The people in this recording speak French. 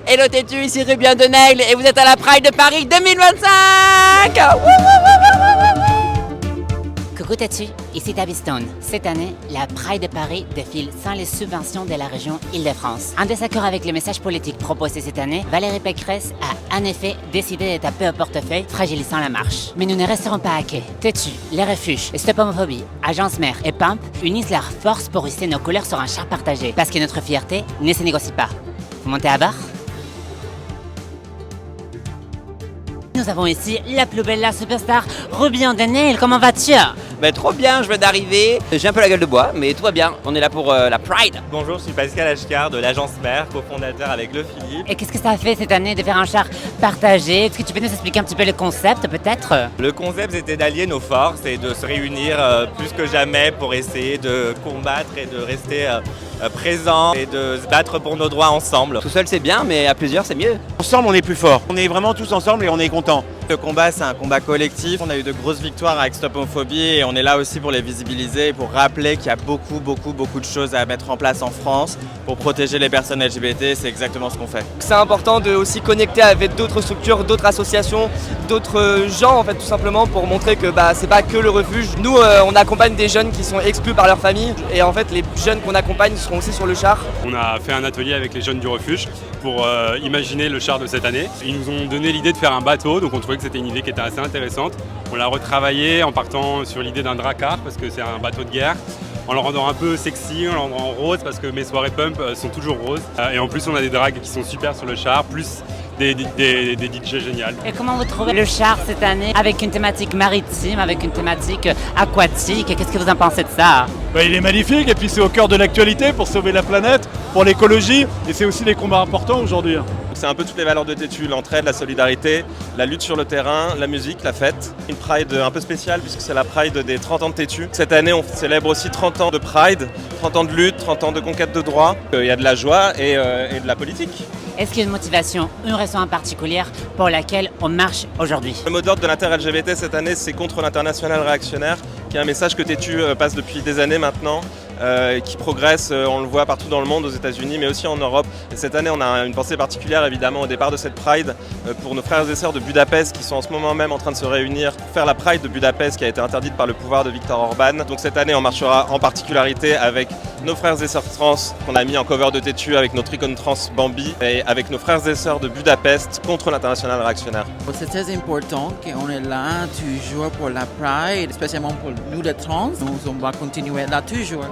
Hello Tétu, ici Rubien Denaigle et vous êtes à la Pride de Paris 2025. Coucou Tétu, ici Tabby-Stone. Cette année, la Pride de Paris défile sans les subventions de la région Île-de-France. En désaccord avec le message politique proposé cette année, Valérie Pécresse a en effet décidé de taper au portefeuille, fragilisant la marche. Mais nous ne resterons pas à quai. Tétu, les refuges, Stop Homophobie, Agence Mère et Pump unissent leurs forces pour hisser nos couleurs sur un char partagé. Parce que notre fierté ne se négocie pas. Vous montez à bord? Nous avons ici la plus belle, la superstar, Rubien Denaigle. Comment vas-tu? Trop bien, je viens d'arriver. J'ai un peu la gueule de bois, mais tout va bien. On est là pour la Pride. Bonjour, je suis Pascal Ashkar de l'Agence Mère, cofondateur avec Le Philippe. Et qu'est-ce que ça a fait cette année de faire un char partagé? Est-ce que tu peux nous expliquer un petit peu le concept peut-être? Le concept c'était d'allier nos forces et de se réunir plus que jamais pour essayer de combattre et de rester présents et de se battre pour nos droits ensemble. Tout seul c'est bien, mais à plusieurs c'est mieux. Ensemble on est plus fort. On est vraiment tous ensemble et on est contents. Le combat, c'est un combat collectif. On a eu de grosses victoires avec Stop Homophobie et on est là aussi pour les visibiliser et pour rappeler qu'il y a beaucoup de choses à mettre en place en France pour protéger les personnes LGBT. C'est exactement ce qu'on fait. C'est important de aussi connecter avec d'autres structures, d'autres associations, d'autres gens en fait tout simplement pour montrer que c'est pas que le refuge. Nous on accompagne des jeunes qui sont exclus par leur famille et en fait les jeunes qu'on accompagne seront aussi sur le char. On a fait un atelier avec les jeunes du refuge pour imaginer le char de cette année. Ils nous ont donné l'idée de faire un bateau, donc on trouvait que c'était une idée qui était assez intéressante. On l'a retravaillé en partant sur l'idée d'un dracar parce que c'est un bateau de guerre, en le rendant un peu sexy, en le rendant rose parce que mes soirées pump sont toujours roses. Et en plus on a des drags qui sont super sur le char, plus des DJ géniales. Et comment vous trouvez le char cette année avec une thématique maritime, avec une thématique aquatique? Qu'est-ce que vous en pensez de ça? Il est magnifique et puis c'est au cœur de l'actualité pour sauver la planète, pour l'écologie et c'est aussi des combats importants aujourd'hui. C'est un peu toutes les valeurs de Tétu, l'entraide, la solidarité, la lutte sur le terrain, la musique, la fête. Une Pride un peu spéciale puisque c'est la Pride des 30 ans de Tétu. Cette année on célèbre aussi 30 ans de Pride, 30 ans de lutte, 30 ans de conquête de droits. Il y a de la joie et de la politique. Est-ce qu'il y a une motivation, une raison en particulier pour laquelle on marche aujourd'hui? Le mot d'ordre de l'inter-LGBT cette année, c'est contre l'international réactionnaire, qui est un message que Tétu passe depuis des années maintenant, qui progresse, on le voit partout dans le monde, aux États-Unis, mais aussi en Europe. Et cette année, on a une pensée particulière, évidemment, au départ de cette Pride, pour nos frères et sœurs de Budapest, qui sont en ce moment même en train de se réunir pour faire la Pride de Budapest, qui a été interdite par le pouvoir de Viktor Orban. Donc cette année, on marchera en particularité avec nos frères et sœurs trans, qu'on a mis en cover de Tétu avec notre icône trans Bambi, et avec nos frères et sœurs de Budapest contre l'international réactionnaire. C'est très important qu'on est là toujours pour la Pride, spécialement pour nous les trans. Nous, on va continuer là toujours.